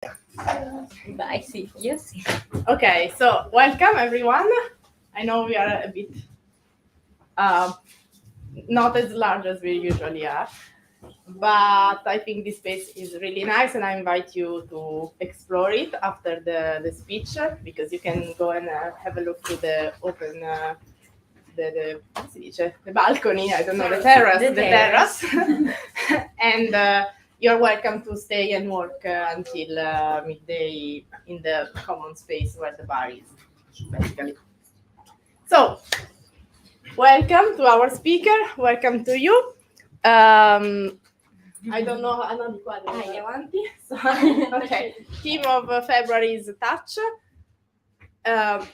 Bye, see you. Okay, so welcome everyone. I know we are a bit not as large as we usually are, but I think this space is really nice, and I invite you to explore it after the speech because you can go and have a look to the open come si dice? The balcony, I don't know, the terrace, and you're welcome to stay and work until midday in the common space where the bar is, basically. So, welcome to our speaker, welcome to you. I don't know, di qua, avanti. So, okay, theme of February is touch.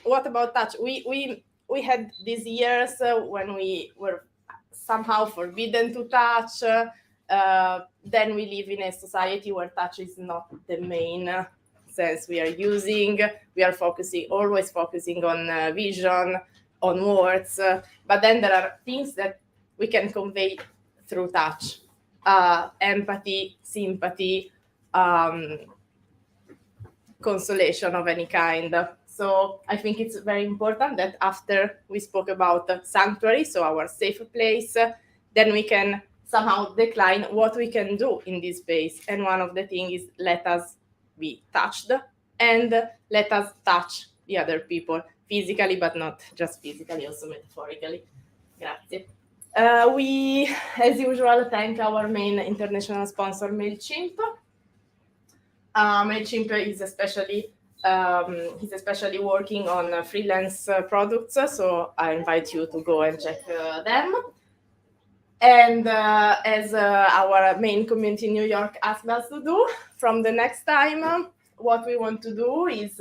What about touch? We had these years when we were somehow forbidden to touch. Then we live in a society where touch is not the main sense we are using. We are always focusing on vision, on words. But then there are things that we can convey through touch. Empathy, sympathy, consolation of any kind. So I think it's very important that after we spoke about sanctuary, so our safe place, then we can somehow decline what we can do in this space. And one of the things is let us be touched and let us touch the other people physically, but not just physically, also metaphorically. Grazie. We, as usual, thank our main international sponsor, MailChimp. MailChimp is he's especially working on freelance products, so I invite you to go and check them. And as our main community in New York asked us to do, from the next time, what we want to do is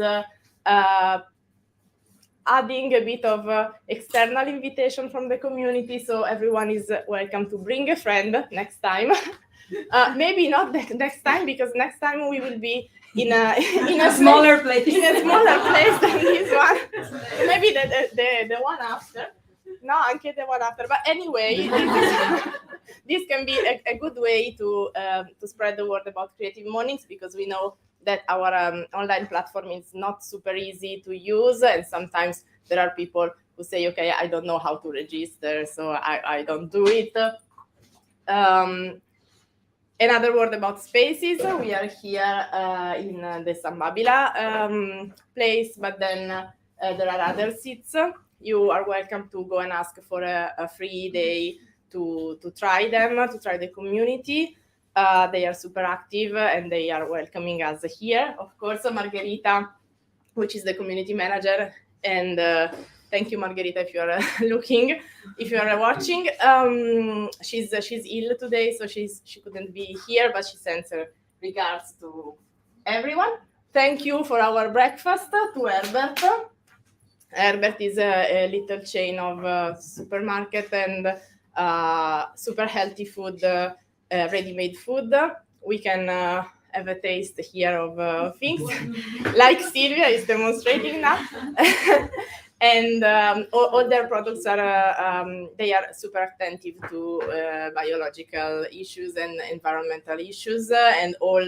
adding a bit of external invitation from the community, so everyone is welcome to bring a friend next time. Maybe not the next time, because next time we will be in a smaller place. In a smaller place than this one. Maybe the one after. No, anche the one after. But anyway, this can be a good way to spread the word about Creative Mornings, because we know that our online platform is not super easy to use, and sometimes there are people who say, okay, I don't know how to register, so I don't do it. Another word about spaces. We are here in the San Babila place, but then there are other seats. You are welcome to go and ask for a free day to try them, to try the community. They are super active and they are welcoming us here. Of course, Margherita, which is the community manager, and thank you, Margherita, if you are looking, if you are watching. She's ill today, so she couldn't be here, but she sends her regards to everyone. Thank you for our breakfast to Herbert. Herbert is a little chain of supermarket and super healthy food, ready-made food. We can have a taste here of things, like Silvia is demonstrating now. And all their products are they are super attentive to biological issues and environmental issues, and all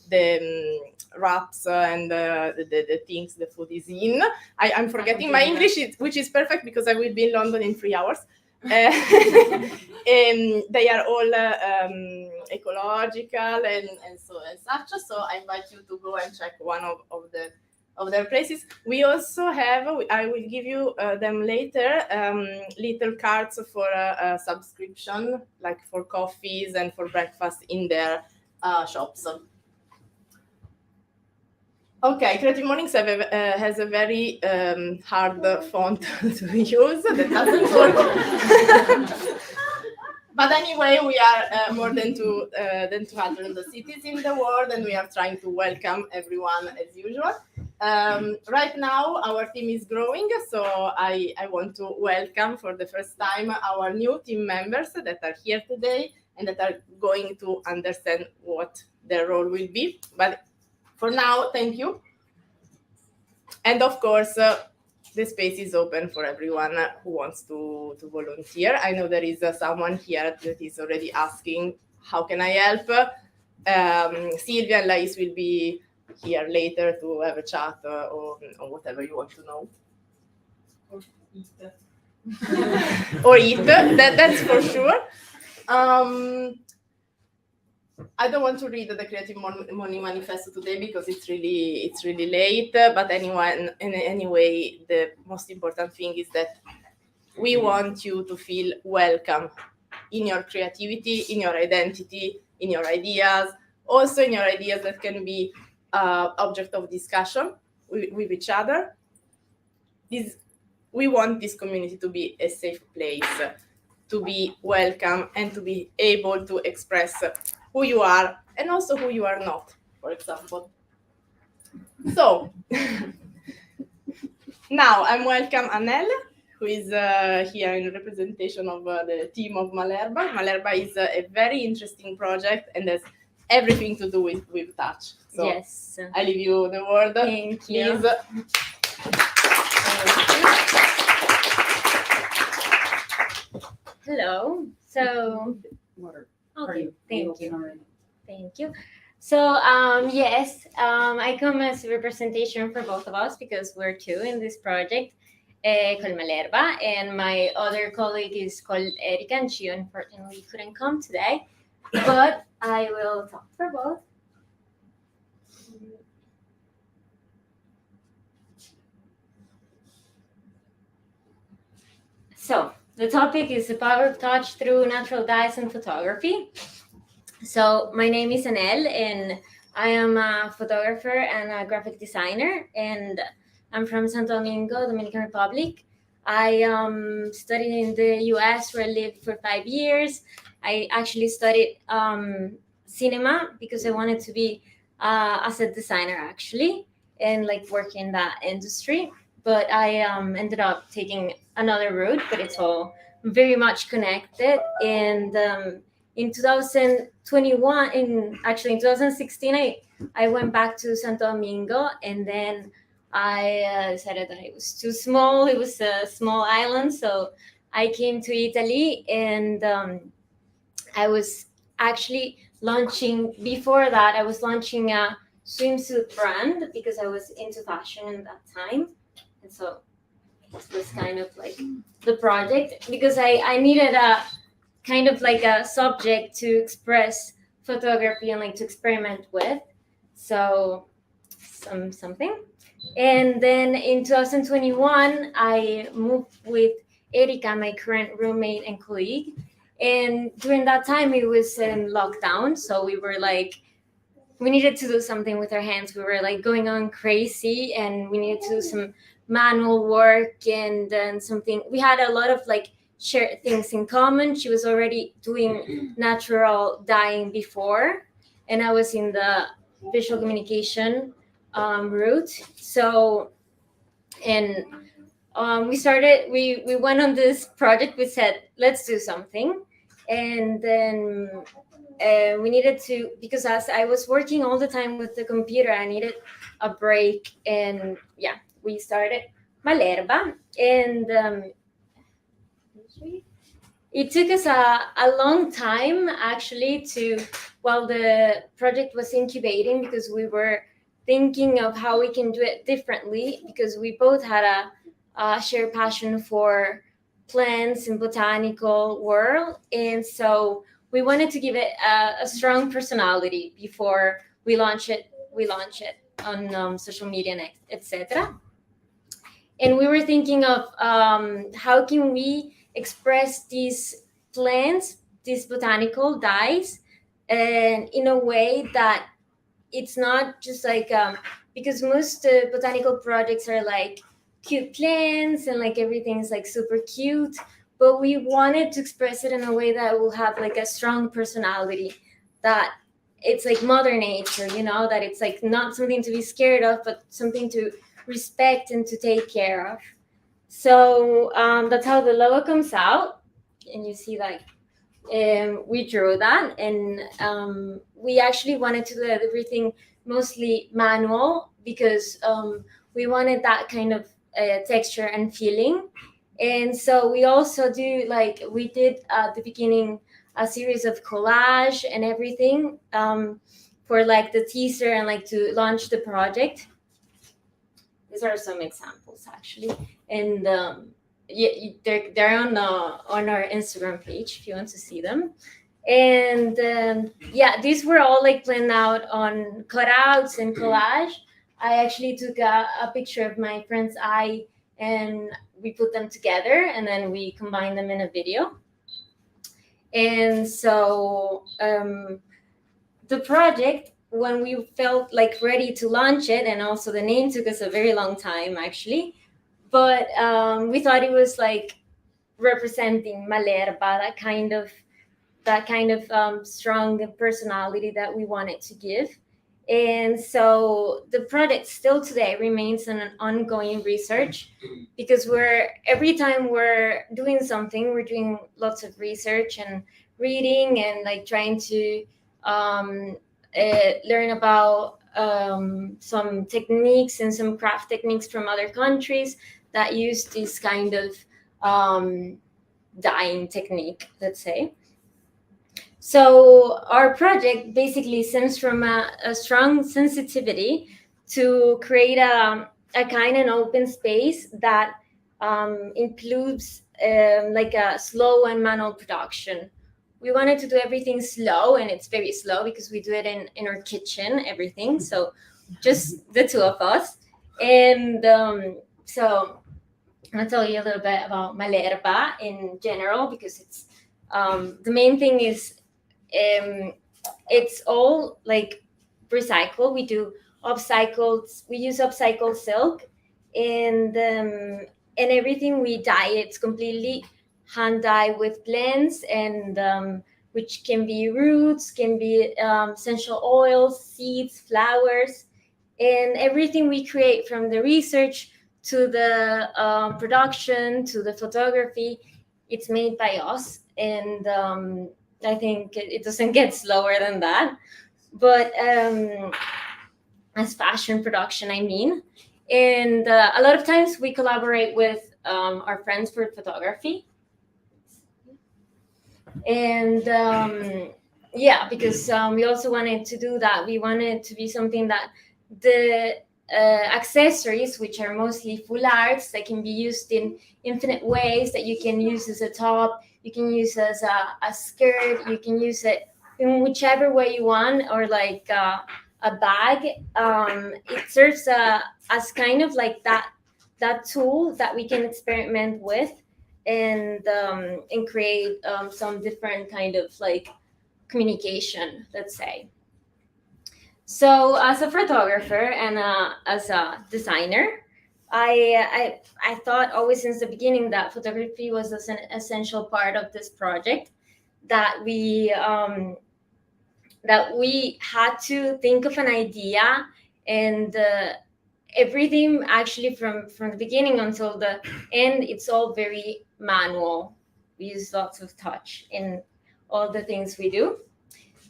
the wraps and the things the food is in. I'm forgetting my English, which is perfect because I will be in London in 3 hours. They are all ecological and such. So I invite you to go and check one of their places. We also have, I will give you them later, little cards for a subscription, like for coffees and for breakfast in their shops. Okay, Creative Mornings has a very hard font to use that doesn't work. But anyway, we are more than 200 cities in the world, and we are trying to welcome everyone as usual. Right now, our team is growing, so I want to welcome for the first time our new team members that are here today and that are going to understand what their role will be. But for now, thank you. And of course, the space is open for everyone who wants to volunteer. I know there is someone here that is already asking, how can I help? Silvia and Lais will be here later to have a chat or whatever you want to know. Or eat. Or eat, that's for sure. I don't want to read the Creative Money Manifesto today because it's really late. But anyway, the most important thing is that we want you to feel welcome in your creativity, in your identity, in your ideas, also in your ideas that can be object of discussion with each other. We want this community to be a safe place, to be welcome, and to be able to express who you are and also who you are not, for example. So now I'm welcome Anel, who is here in representation of the team of Malerba. Malerba is a very interesting project and has everything to do with touch. So yes. I leave you the word. Thank you. Please. Hello. So, Water. okay, thank you. Thank you. So, yes, I come as a representation for both of us because we're two in this project called Malerba, and my other colleague is called Erika, and she unfortunately couldn't come today, but I will talk for both. So, the topic is the power of touch through natural dyes and photography. So my name is Anel, and I am a photographer and a graphic designer, and I'm from Santo Domingo, Dominican Republic. I studied in the US where I lived for 5 years. I actually studied cinema because I wanted to be a set designer actually, and like work in that industry. But I ended up taking another route, but it's all very much connected. And in 2021, in 2016, I went back to Santo Domingo, and then I decided that it was too small. It was a small island, so I came to Italy, and I was actually launching. Before that, I was launching a swimsuit brand because I was into fashion in that time, and so this was kind of like the project because I needed a kind of like a subject to express photography and like to experiment with. So something. And then in 2021, I moved with Erika, my current roommate and colleague. And during that time, it was in lockdown. So we were like, we needed to do something with our hands. We were like going on crazy, and we needed to do some manual work and then something. We had a lot of like share things in common. She was already doing natural dyeing before, and I was in the visual communication route. So, and we went on this project. We said, let's do something. And then we needed to, because as I was working all the time with the computer, I needed a break. And yeah, we started Malerba. And it took us a long time actually while the project was incubating, because we were thinking of how we can do it differently, because we both had a shared passion for plants and botanical world. And so we wanted to give it a strong personality before we launch it on social media and etc. And we were thinking of how can we express these plants, these botanical dyes, and in a way that it's not just like because most botanical projects are like cute plants and like everything's like super cute, but we wanted to express it in a way that will have like a strong personality, that it's like mother nature, that it's like not something to be scared of, but something to respect and to take care of. So that's how the logo comes out, and you see like we drew that, and we actually wanted to do everything mostly manual because we wanted that kind of texture and feeling. And so we also we did at the beginning a series of collage and everything for like the teaser and like to launch the project. These are some examples actually, and yeah, they're on our Instagram page if you want to see them. And yeah, these were all like planned out on cutouts and collage. I actually took a picture of my friend's eye and we put them together and then we combined them in a video. And so the project, when we felt like ready to launch it, and also the name took us a very long time actually, but we thought it was like representing Malerba, that kind of strong personality that we wanted to give. And so the project still today remains an ongoing research, because every time we're doing something, we're doing lots of research and reading and like trying to learn about some techniques and some craft techniques from other countries that use this kind of dyeing technique, let's say. So our project basically stems from a strong sensitivity to create a kind of open space that includes like a slow and manual production. We wanted to do everything slow, and it's very slow because we do it in our kitchen, everything. So just the two of us. And so I'll tell you a little bit about Malerba in general, because it's the main thing is it's all like recycled. We do upcycled. We use upcycled silk, and everything we dye. It's completely hand dye with blends, and which can be roots, can be essential oils, seeds, flowers, and everything we create, from the research to the production to the photography, it's made by us. And I think it doesn't get slower than that. But as fashion production, I mean. And a lot of times we collaborate with our friends for photography. And yeah, because we also wanted to do that. We wanted to be something that the accessories, which are mostly foulards that can be used in infinite ways, that you can use as a top, you can use as a skirt, you can use it in whichever way you want, or like a bag. It serves as kind of like that tool that we can experiment with, and create some different kind of like communication, let's say. So as a photographer and as a designer, I thought always since the beginning that photography was an essential part of this project, that we had to think of an idea, and everything actually from the beginning until the end, it's all very manual. We use lots of touch in all the things we do.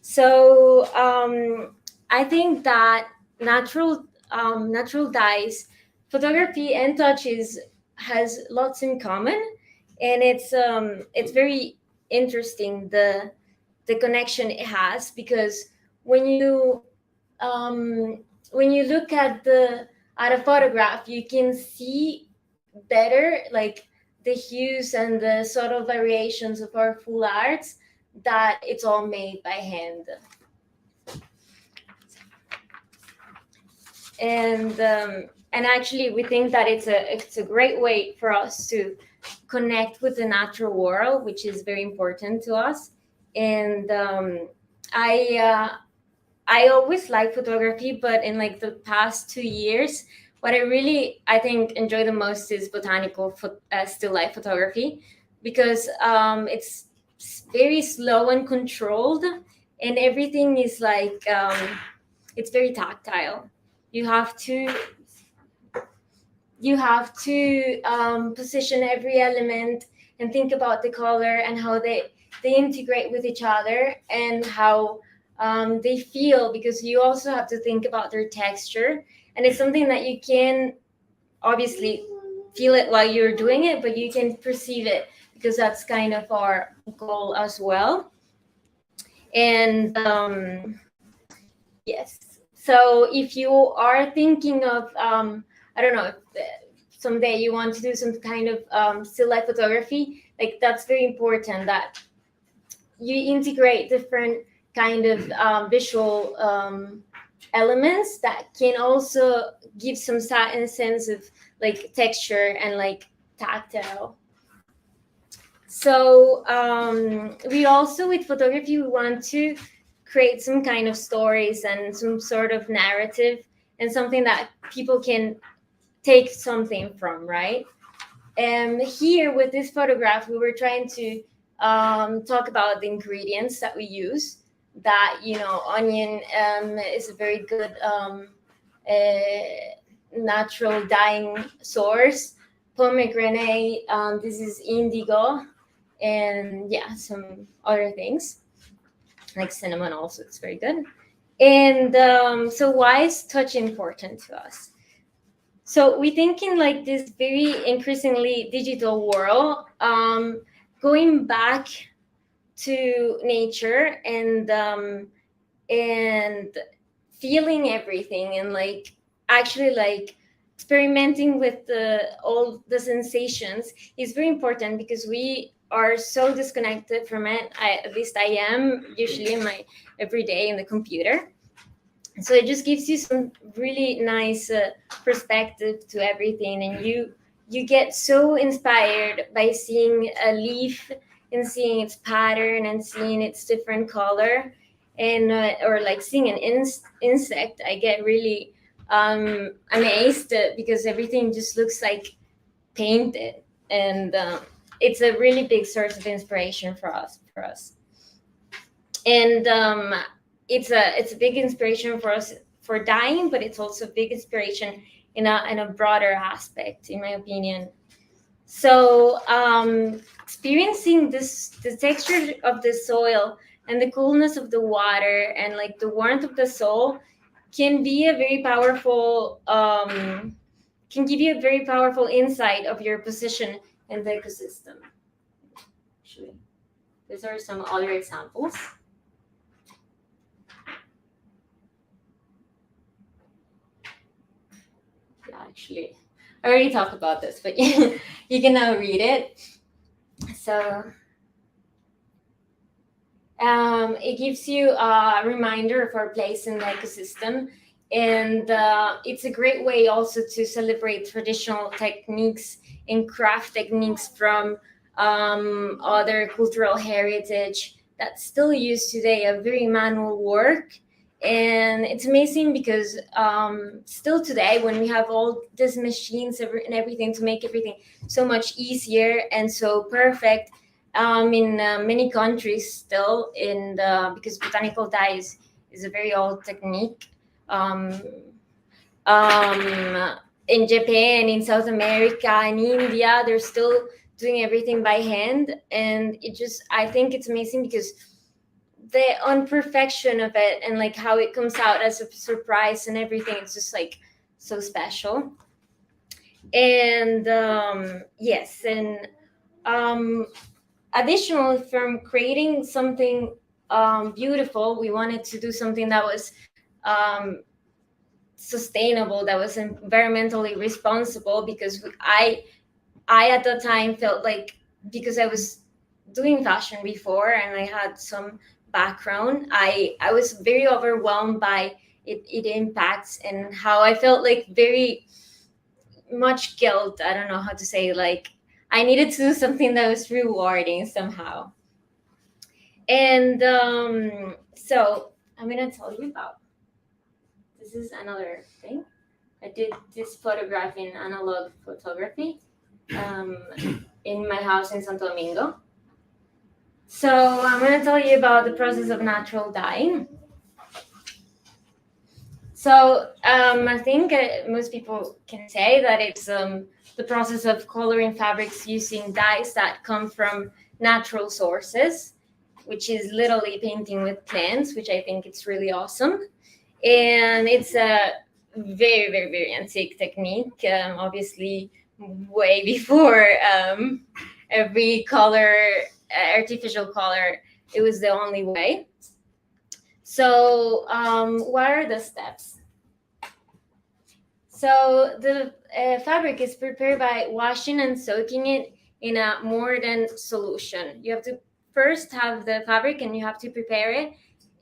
So I think that natural dyes, photography and touches has lots in common, and it's very interesting the connection it has, because when you look at a photograph, you can see better like the hues and the subtle variations of our full arts, that it's all made by hand. And actually we think that it's a great way for us to connect with the natural world, which is very important to us. And I always liked photography, but in like the past 2 years, what I think enjoy the most is botanical still life photography, because it's very slow and controlled, and everything is like it's very tactile. You have to position every element and think about the color and how they integrate with each other, and how they feel, because you also have to think about their texture. And it's something that you can obviously feel it while you're doing it, but you can perceive it, because that's kind of our goal as well. And Yes. So if you are thinking of, I don't know, if someday you want to do some kind of still life photography, like that's very important that you integrate different kind of visual elements that can also give some sense of like texture and like tactile. So we also with photography we want to create some kind of stories and some sort of narrative and something that people can take something from, right? And here with this photograph, we were trying to talk about the ingredients that we use. That onion is a very good natural dyeing source. Pomegranate, this is indigo, and yeah, some other things like cinnamon. Also, it's very good. And so, why is touch important to us? So we think in like this very increasingly digital world, going back to nature and feeling everything and like actually like experimenting with all the sensations is very important because we are so disconnected from it. At least I am usually in my everyday in the computer, so it just gives you some really nice perspective to everything, and you get so inspired by seeing a leaf and seeing its pattern and seeing its different color, and or like seeing an insect. I get really amazed because everything just looks like painted, and it's a really big source of inspiration for us. And it's a big inspiration for us for dying, but it's also a big inspiration in a broader aspect, in my opinion. So experiencing the texture of the soil and the coolness of the water and like the warmth of the soul can be a very powerful can give you a very powerful insight of your position in the ecosystem. Actually, these are some other examples. Actually, I already talked about this, but you can now read it. So it gives you a reminder of our place in the ecosystem, and it's a great way also to celebrate traditional techniques and craft techniques from other cultural heritage that's still used today, a very manual work. And it's amazing because still today, when we have all these machines and everything to make everything so much easier and so perfect, in many countries still because botanical dye is a very old technique. In Japan, in South America, in India, they're still doing everything by hand, and I think it's amazing because the imperfection of it and like how it comes out as a surprise and everything, it's just like so special. And yes, and additionally, from creating something beautiful, we wanted to do something that was sustainable, that was environmentally responsible, because I at the time felt like, because I was doing fashion before and I had some background, I was very overwhelmed by it impacts, and how I felt like very much guilt. I don't know how to say, like I needed to do something that was rewarding somehow. And so I'm gonna tell you about, this is another thing. I did this photograph in analog photography in my house in Santo Domingo. So I'm going to tell you about the process of natural dyeing. So I think most people can say that it's the process of coloring fabrics using dyes that come from natural sources, which is literally painting with plants, which I think it's really awesome. And it's a very, very, very antique technique, obviously way before every color, artificial color, it was the only way. So what are the steps? So the fabric is prepared by washing and soaking it in a mordant solution. You have to first have the fabric and you have to prepare it.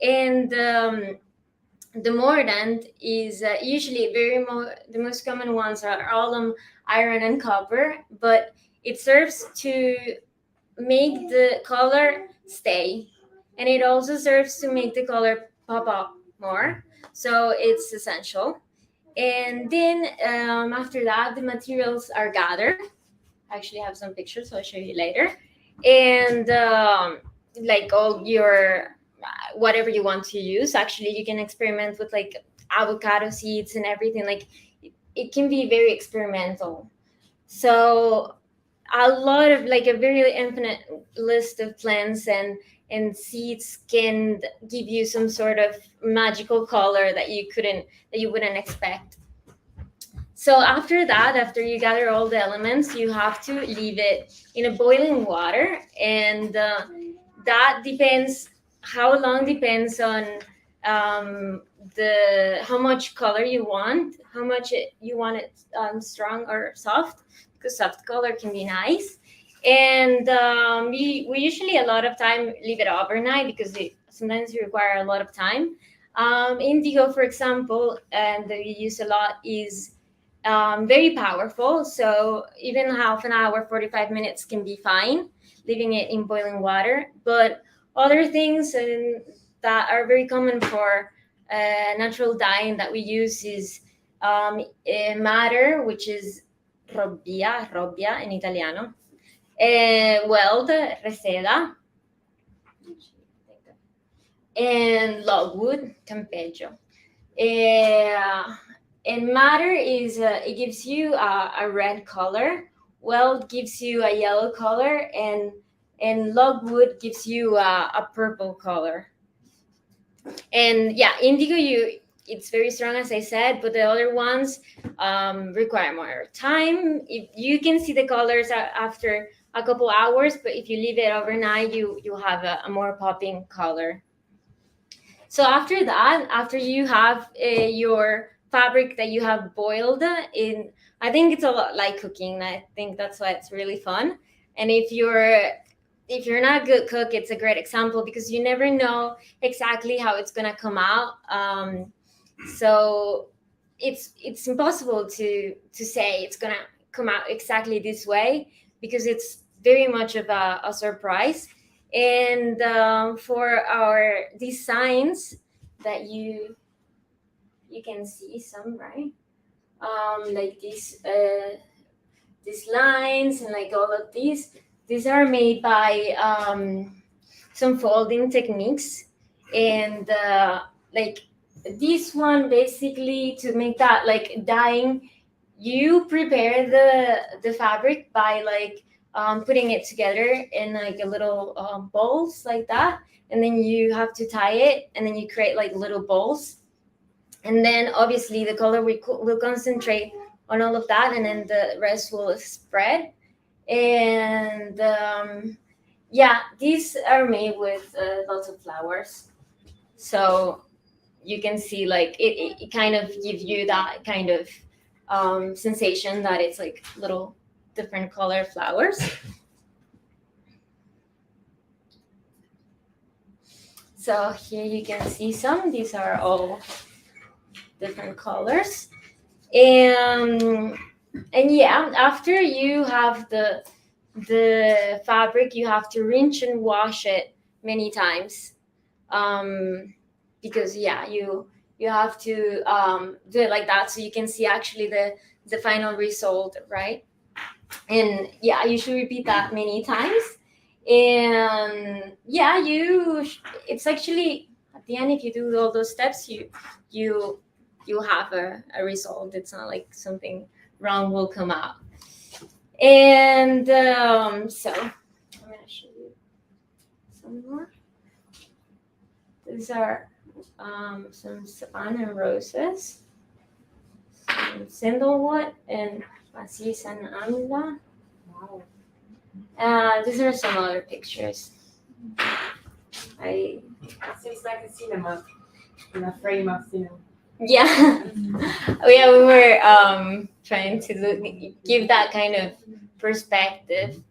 And the mordant is usually the most common ones are alum, iron, and copper, but it serves to make the color stay, and it also serves to make the color pop up more. So it's essential. And then after that, the materials are gathered. I actually have some pictures, so I'll show you later. And like all your whatever you want to use, actually, you can experiment with like avocado seeds and everything. Like it can be very experimental. So a lot of like a very infinite list of plants and seeds can give you some sort of magical color that you wouldn't expect. So after that, after you gather all the elements, you have to leave it in a boiling water, and that depends. How long depends on the how much color you want, how much you want it strong or soft, because soft color can be nice. And we usually a lot of time leave it overnight because sometimes you require a lot of time. Indigo, for example, and that we use a lot is very powerful. So even half an hour, 45 minutes can be fine, leaving it in boiling water. But other things that are very common for natural dyeing that we use is madder, which is robbia in Italiano, weld, reseda, and logwood, campeggio. And madder is it gives you a red color. Weld gives you a yellow color, and logwood gives you a purple color. And yeah, indigo it's very strong, as I said, but the other ones require more time. If you can see the colors after a couple hours, but if you leave it overnight, you have a more popping color. So after that, after you have your fabric that you have boiled in, I think it's a lot like cooking. I think that's why it's really fun. And if you're not a good cook, it's a great example because you never know exactly how it's gonna come out. So it's impossible to say it's gonna come out exactly this way because it's very much of a surprise. And for our designs that you can see some, right, like these lines and like all of these are made by some folding techniques. And like this one, basically, to make that like dyeing, you prepare the fabric by like putting it together in like a little balls like that, and then you have to tie it, and then you create like little balls, and then obviously the color will concentrate on all of that, and then the rest will spread. And yeah, these are made with lots of flowers, so you can see like it kind of gives you that kind of sensation that it's like little different color flowers. So here you can see some. These are all different colors. And yeah, after you have the fabric, you have to rinse and wash it many times, because yeah, you have to do it like that so you can see actually the final result, right? And yeah, you should repeat that many times. And yeah, it's actually at the end, if you do all those steps, you have a result. It's not like something wrong will come out. And so I'm going to show you some more. These are some saban and roses, some sandalwood and macis and amla. Wow. These are some other pictures. It seems like a cinema. in a frame of cinema. Yeah. Yeah, we were trying to give that kind of perspective.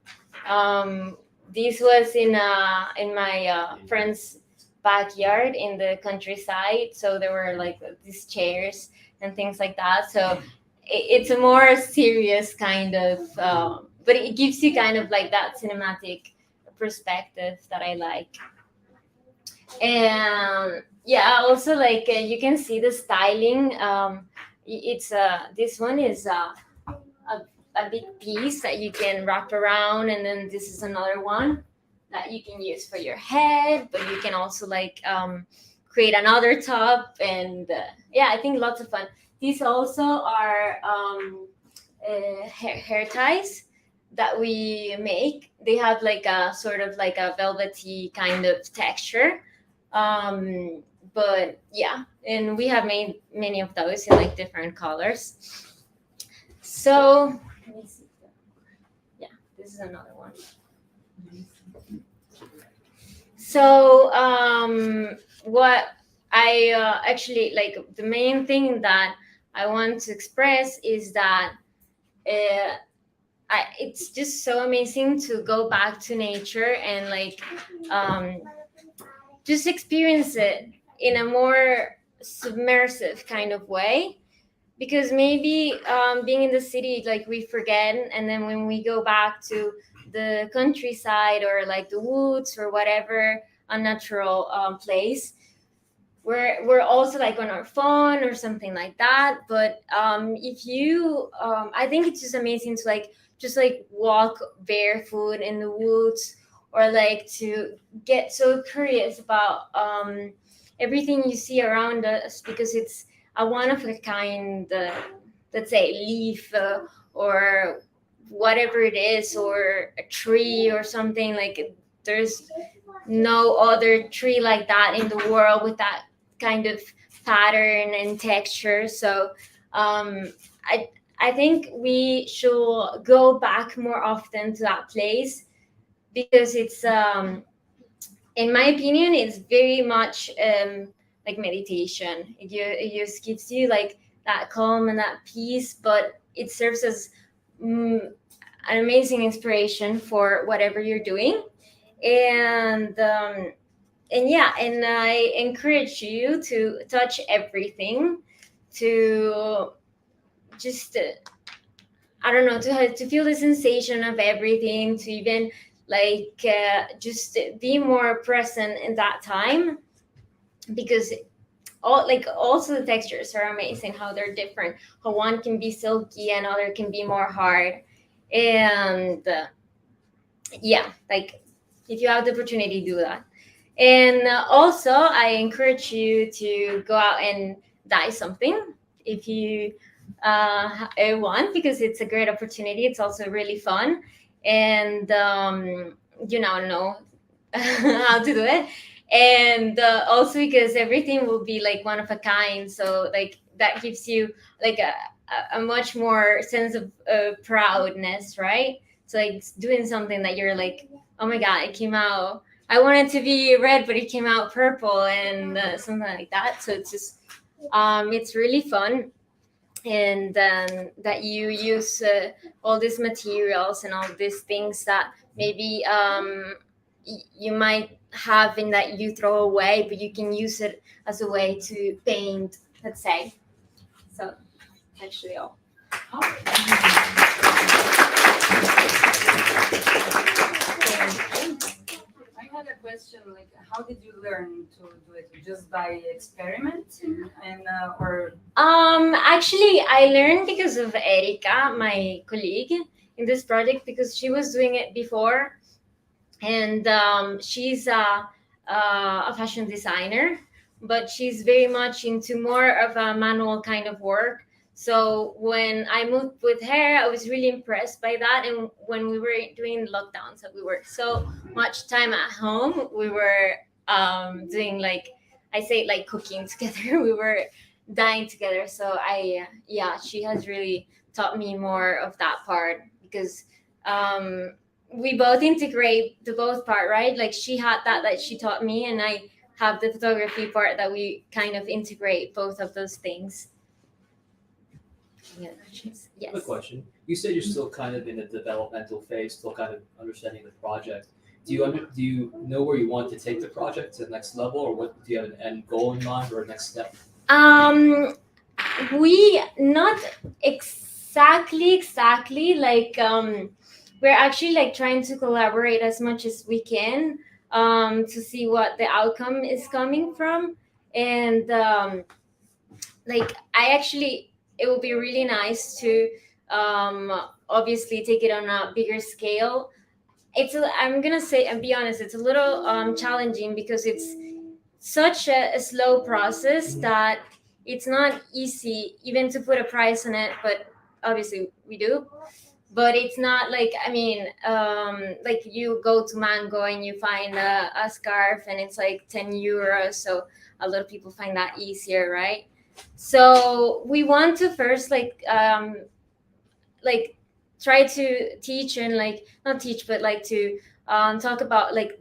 This was in my friend's backyard in the countryside, so there were like these chairs and things like that. So it's a more serious kind of, but it gives you kind of like that cinematic perspective that I like. And yeah, also like you can see the styling. It's this one is a big piece that you can wrap around, and then this is another one that you can use for your head, but you can also like create another top. And yeah, I think lots of fun. These also are hair ties that we make. They have like a sort of like a velvety kind of texture. But yeah, and we have made many of those in like different colors. So let me see. Yeah, this is another one. So what I actually like, the main thing that I want to express is that it's just so amazing to go back to nature and like just experience it in a more submersive kind of way, because maybe being in the city, like we forget, and then when we go back to the countryside or like the woods or whatever unnatural place, we're also like on our phone or something like that. But if you I think it's just amazing to like just like walk barefoot in the woods, or like to get so curious about everything you see around us, because it's a one of a kind, let's say leaf, or whatever it is, or a tree or something. Like there's no other tree like that in the world with that kind of pattern and texture. So um, I I think we should go back more often to that place, because it's in my opinion, it's very much like meditation. It just gives you like that calm and that peace, but it serves as mm, an amazing inspiration for whatever you're doing. And yeah, and I encourage you to touch everything, to just I don't know, to feel the sensation of everything, to even like just be more present in that time, because all like also the textures are amazing, how they're different, how one can be silky and other can be more hard. And yeah, like if you have the opportunity, do that. And also I encourage you to go out and dye something if you want, because it's a great opportunity. It's also really fun, and you now know how to do it. And also because everything will be like one of a kind, so like that gives you like a much more sense of proudness, right? So like doing something that you're like, oh my god, it came out, I wanted to be red but it came out purple, and something like that. So it's just it's really fun. And then that you use all these materials and all these things that maybe you might have in that you throw away, but you can use it as a way to paint, let's say. So actually all. I had a question, like, how did you learn to do it? Just by experimenting, and or Actually I learned because of Erika, my colleague in this project, because she was doing it before. And she's a fashion designer, but she's very much into more of a manual kind of work. So when I moved with her, I was really impressed by that. And when we were doing lockdowns, that we were so much time at home, we were doing like, I say like cooking together. We were dying together. So yeah, she has really taught me more of that part, because we both integrate the both part, right? Like she had that she taught me, and I have the photography part that we kind of integrate both of those things. Any other questions? Yes. Quick question. You said you're still kind of in the developmental phase, still kind of understanding the project. Do you know where you want to take the project to the next level, or what do you have an end goal in mind or a next step? We not exactly like we're actually like trying to collaborate as much as we can to see what the outcome is coming from, and like it would be really nice to obviously take it on a bigger scale. I'm gonna say and be honest, it's a little challenging because it's such a slow process that it's not easy even to put a price on it, but obviously we do. But it's not like, I mean, like you go to Mango and you find a scarf and it's like 10 euros, so a lot of people find that easier, right? So we want to first like try to teach and like not teach but like to talk about like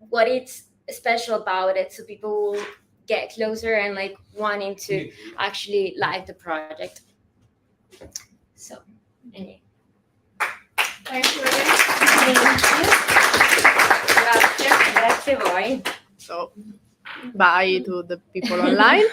what it's special about it, so people will get closer and like wanting to actually like the project. So anyway, Thank you. grazie voi. So, bye to the people online.